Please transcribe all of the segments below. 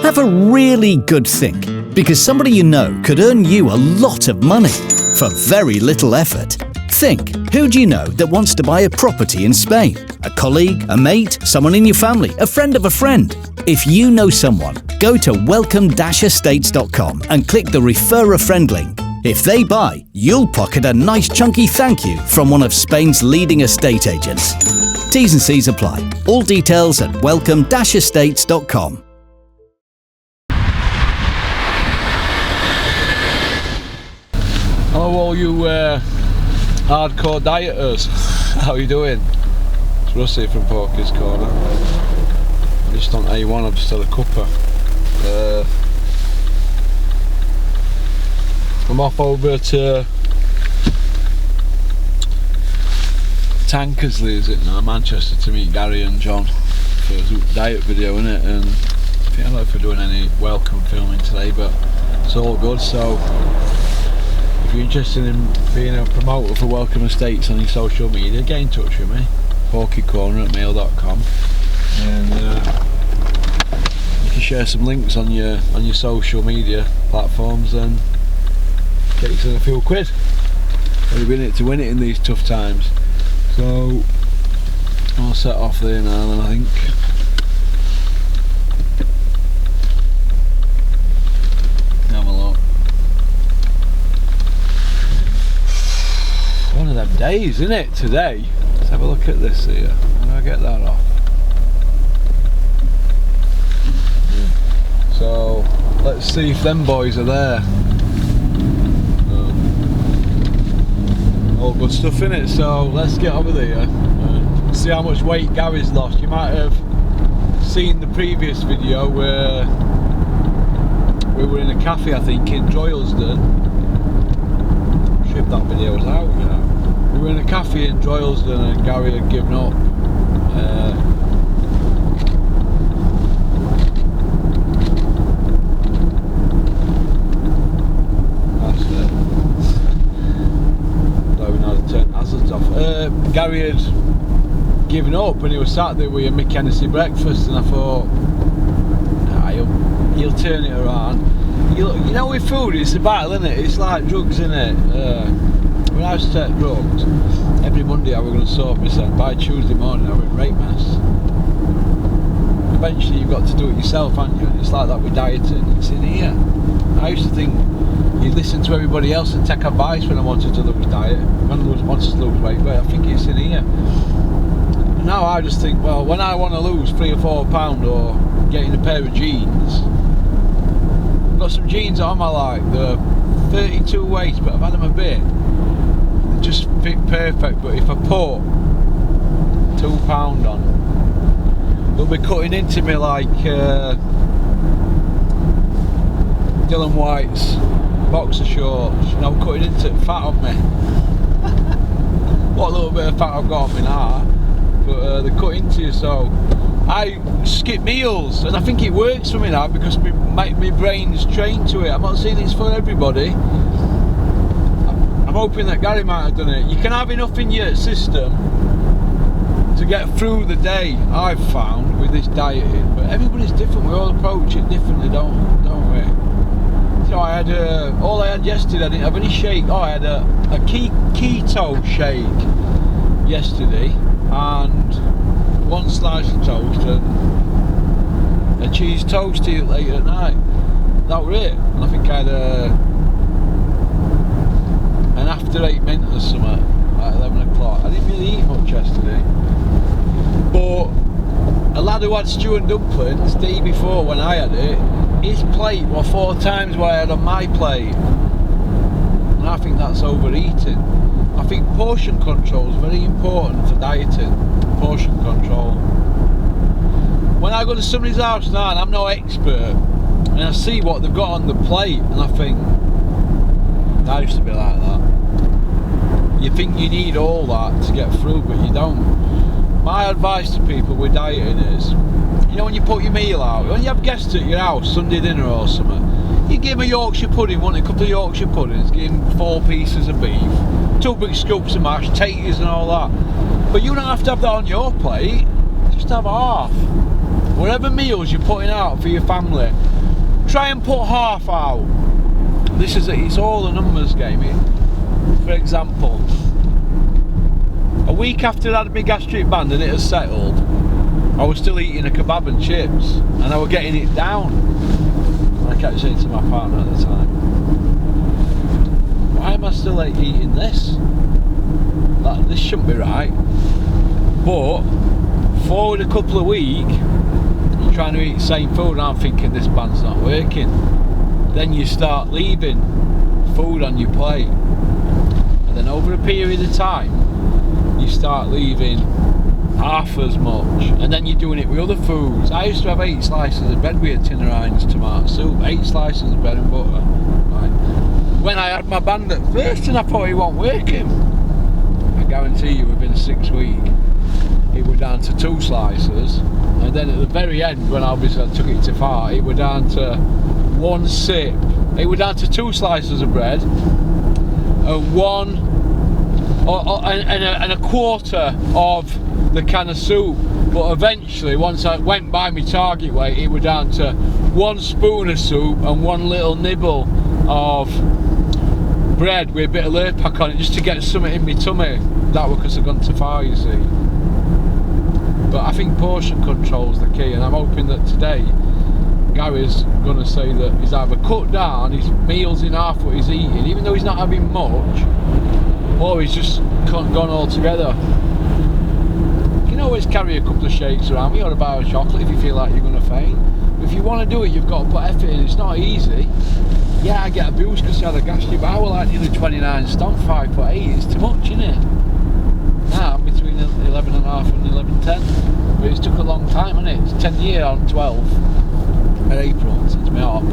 Have a really good think, because somebody you know could earn you a lot of money for very little effort. Think, who do you know that wants to buy a property in Spain? A colleague, a mate, someone in your family, a friend of a friend? If you know someone, go to welcome-estates.com and click the Refer a Friend link. If they buy, you'll pocket a nice chunky thank you from one of Spain's leading estate agents. T's and C's apply. All details at welcome-estates.com. Hello all you hardcore dieters, how are you doing? It's Russ here from Porky's Corner. I'm just on A1, I'm still a cuppa. I'm off over to Tankersley, is it now, Manchester, to meet Gary and John for a diet video, innit? And I don't know if we're doing any welcome filming today, but it's all good. So if you're interested in being a promoter for Welcome Estates on your social media, get in touch with me, porkycorner@mail.com, and you can share some links on your social media platforms and get yourself a few quid. You've been in it to win it in these tough times. So I'll set off there now then, I think. Have a look. One of them days, isn't it, today? Let's have a look at this here. How do I get that off? So let's see if them boys are there. All good stuff in it, so let's get over there and see how much weight Gary's lost. You might have seen the previous video where we were in a cafe, I think, in Droylsden. If that video was out, you know. We were in a cafe in Droylsden and Gary had given up. That's it. Don't even know how to turn hazards off. Gary had given up and he was sat there with a McKenzie breakfast, and I thought, nah, he'll turn it around. You know, with food, it's a battle, isn't it? It's like drugs, isn't it? When I was to take drugs, every Monday I was going to sort myself. By Tuesday morning I was in rape mess. Eventually you've got to do it yourself, haven't you? And it's like that with dieting. It's in here. I used to think you listen to everybody else and take advice when I wanted to lose diet, when I wanted to lose weight, but I think it's in here. And now I just think, well, when I want to lose 3 or 4 pound or get in a pair of jeans, I've got some jeans on I like, they're 32 waist, but I've had them a bit. They just fit perfect, but if I put £2 on, they'll be cutting into me like Dylan White's boxer shorts, you know, cutting into fat on me. What little bit of fat I've got on me now, but they cut into you, so I skip meals, and I think it works for me now because my brain's trained to it. I'm not saying it's for everybody. I'm hoping that Gary might have done it. You can have enough in your system to get through the day, I've found, with this dieting, but everybody's different. We all approach it differently, don't we? So I had all I had yesterday, I didn't have any shake. Oh, I had a keto shake yesterday and 1 slice of toast and a cheese toastie later at night. That was it. And I think I had an after 8 mint or something at 11 o'clock. I didn't really eat much yesterday. But a lad who had stew and dumplings the day before when I had it, his plate was 4 times what I had on my plate. And I think that's overeating. I think portion control is very important for dieting. Portion control. When I go to somebody's house now, and I'm no expert, and I see what they've got on the plate, and I think, I used to be like that. You think you need all that to get through, but you don't. My advice to people with dieting is, you know, when you put your meal out, when you have guests at your house, Sunday dinner or something, you give them a Yorkshire pudding, want a couple of Yorkshire puddings, give them 4 pieces of beef, 2 big scoops of mashed taters and all that. But you don't have to have that on your plate, just have half. Whatever meals you're putting out for your family, try and put half out. It's all a numbers game. For example, a week after I had my gastric band and it had settled, I was still eating a kebab and chips, and I was getting it down. And I kept saying to my partner at the time, why am I still like eating this? Like, this shouldn't be right. But forward a couple of weeks, you're trying to eat the same food and I'm thinking this band's not working. Then you start leaving food on your plate, and then over a period of time you start leaving half as much, and then you're doing it with other foods. I used to have 8 slices of bread with a tin of Heinz tomato soup, 8 slices of bread and butter. Right. When I had my band at first and I thought it wasn't working, I guarantee you within 6 weeks it was down to 2 slices, and then at the very end, when obviously I took it to far, it was down to 1 sip. It was down to 2 slices of bread and and a quarter of the can of soup. But eventually, once I went by my target weight, it was down to 1 spoon of soup and 1 little nibble of bread with a bit of Lurpak on it, just to get something in my tummy. That was because I'd gone too far, you see. But I think portion control's the key, and I'm hoping that today Gary's going to say that he's either cut down his meals in half what he's eating, even though he's not having much, or he's just gone altogether. You can always carry a couple of shakes around with, or a bar of chocolate if you feel like you're going to faint. But if you want to do it, you've got to put effort in. It's not easy. Yeah, I get a boost because I had a gastric, but I was like nearly 29 stone, 5'8". It's too much, isn't it? Now I'm between 11.5 and 11.10. But it's took a long time, hasn't it? It's 10 years on 12 in April since my op.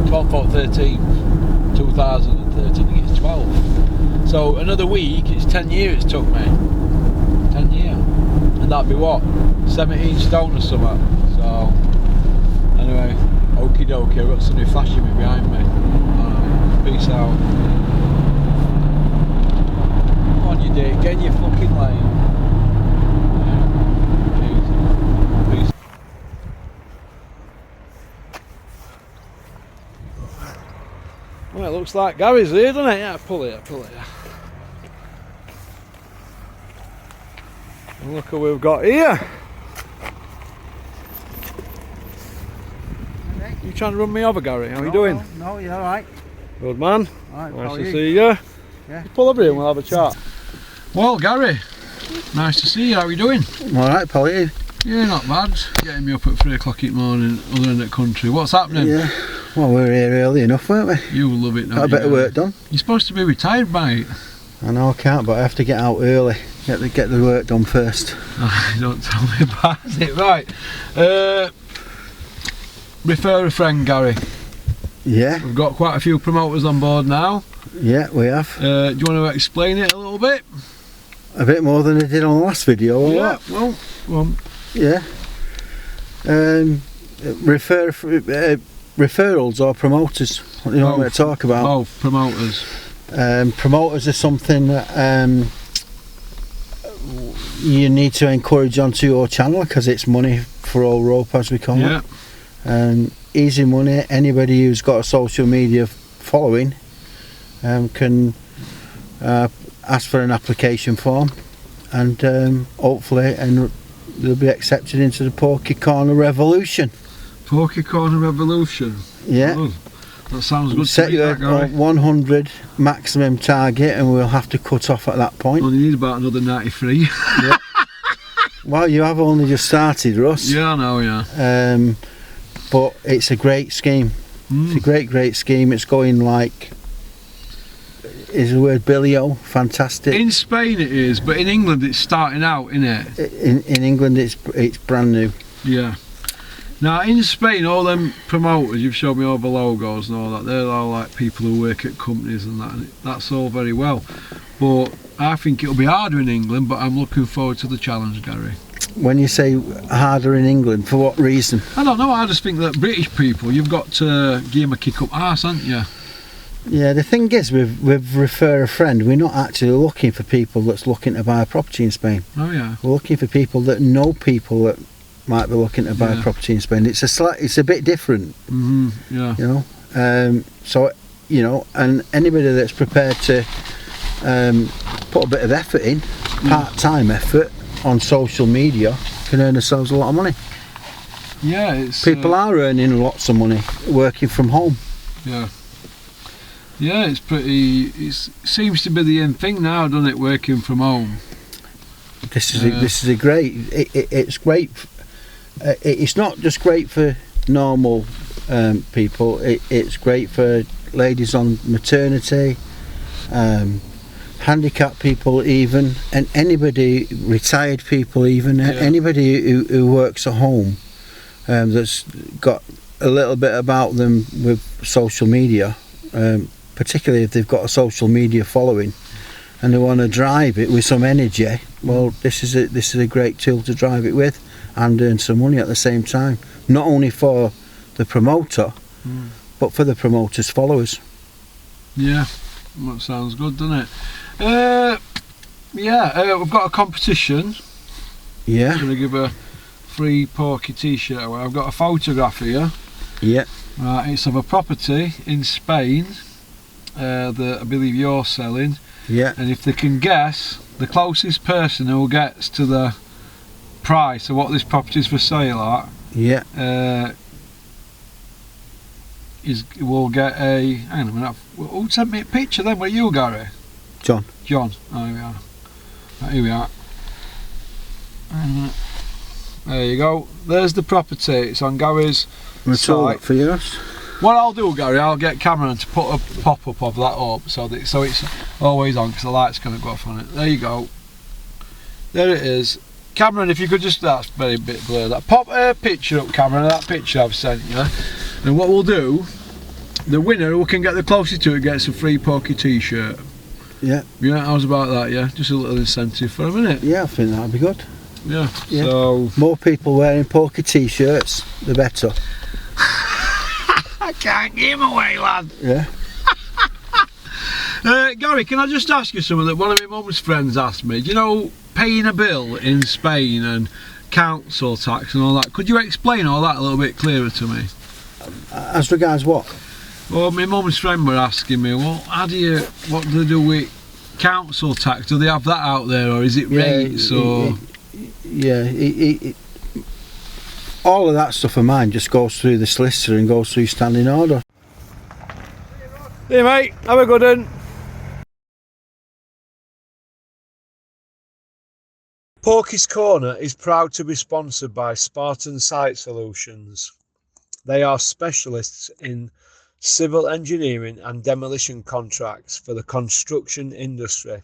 12/13, 2013. I think it's 12. So another week, it's 10 years it took me. 10 years. And that'd be what? 17 stone or something. So anyway, okie dokie, I've got somebody flashing me behind me. Alright, peace out. Come on you dick, get in your fucking lane. Peace. Well, it looks like Gary's here, doesn't it? Yeah, pull it. And look what we've got here. You trying to run me over, Gary? How are you doing? No, you're alright. Good man. Right, nice to see you. Yeah. Pull over here and we'll have a chat. Well, Gary, nice to see you. How are you doing? I'm alright, Paul. You? Yeah, not bad. Getting me up at 3 o'clock in the morning, other end of the country. What's happening? Yeah. Well, we were here early enough, weren't we? You love it, don't Got a bit of work done. You're supposed to be retired, mate. I know I can't, but I have to get out early. Get the work done first. Don't tell me about it. Right. Refer a friend, Gary. Yeah. We've got quite a few promoters on board now. Yeah, we have. Do you want to explain it a little bit? A bit more than I did on the last video, or yeah, what? Well, yeah. Referrals or promoters? What do you want me to talk about? Both promoters. Promoters are something that you need to encourage onto your channel because it's money for all rope, as we call it. Easy money. Anybody who's got a social media following can ask for an application form, and hopefully they'll be accepted into the Porky Corner Revolution. Porky Corner Revolution? Yeah. Oh, that sounds good. Set you a 100 maximum target, and we'll have to cut off at that point. Well, you need about another 93. Yeah. Well, you have only just started, Russ. Yeah, I know, yeah. But it's a great scheme. It's a great scheme. It's going like, is the word Billy-O, fantastic. In Spain it is, but in England it's starting out, isn't it? In England it's brand new. Yeah. Now in Spain, all them promoters, you've showed me all the logos and all that, they're all like people who work at companies and that, and that's all very well. But I think it'll be harder in England, but I'm looking forward to the challenge, Gary. When you say harder in England, for what reason? I don't know, I just think that British people, you've got to give them a kick up arse, haven't you? Yeah, the thing is, with Refer a Friend, we're not actually looking for people that's looking to buy a property in Spain. Oh yeah. We're looking for people that know people that might be looking to buy a property in Spain. It's a bit different. Yeah. You know, so you know, and anybody that's prepared to put a bit of effort in, part-time effort on social media, can earn themselves a lot of money. Yeah, it's people are earning lots of money working from home. Yeah. Yeah, it's pretty. It seems to be the end thing now, doesn't it? Working from home. This is a great. It's great. It's not just great for normal people. It's great for ladies on maternity, handicapped people, even, and anybody, retired people, even anybody who works at home, that's got a little bit about them with social media, particularly if they've got a social media following and they want to drive it with some energy. Well, this is a great tool to drive it with and earn some money at the same time, not only for the promoter but for the promoter's followers. Yeah, that sounds good, doesn't it? We've got a competition. Yeah. I'm going to give a free Porky t-shirt away. I've got a photograph here. Yeah. Right, it's of a property in Spain that I believe you're selling. Yeah. And if they can guess, the closest person who gets to the price of what this property is for sale at, will get a. Hang on a minute. Who sent me a picture then? Were you, Gary? John. Oh, here we are. Right, here we are. Hang on a minute. There you go. There's the property. It's on Gary's site. For yours. What I'll do, Gary, I'll get Cameron to put a pop-up of that up so it's always on because the light's going to go off on it. There you go. There it is. Cameron, if you could just, that's very bit blurred. Pop a picture up, Cameron, of that picture I've sent you. And what we'll do, the winner who can get the closest to it gets a free Porky t-shirt. Yeah. Yeah, how's about that, yeah? Just a little incentive for a minute. Yeah, I think that'd be good. Yeah. So more people wearing Porky t-shirts, the better. I can't give them away, lad. Yeah. Gary, can I just ask you something that one of my mum's friends asked me? Do you know paying a bill in Spain and council tax and all that? Could you explain all that a little bit clearer to me? As regards what? Well, my mum's friend were asking me, well, what do they do with council tax? Do they have that out there, or is it rates or? All of that stuff of mine just goes through the solicitor and goes through standing order. Hey mate, have a good one. Porky's Corner is proud to be sponsored by Spartan Site Solutions. They are specialists in civil engineering and demolition contracts for the construction industry.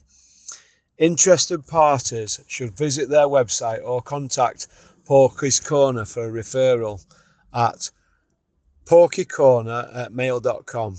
Interested parties should visit their website or contact Porky's Corner for a referral at porkycorner@mail.com.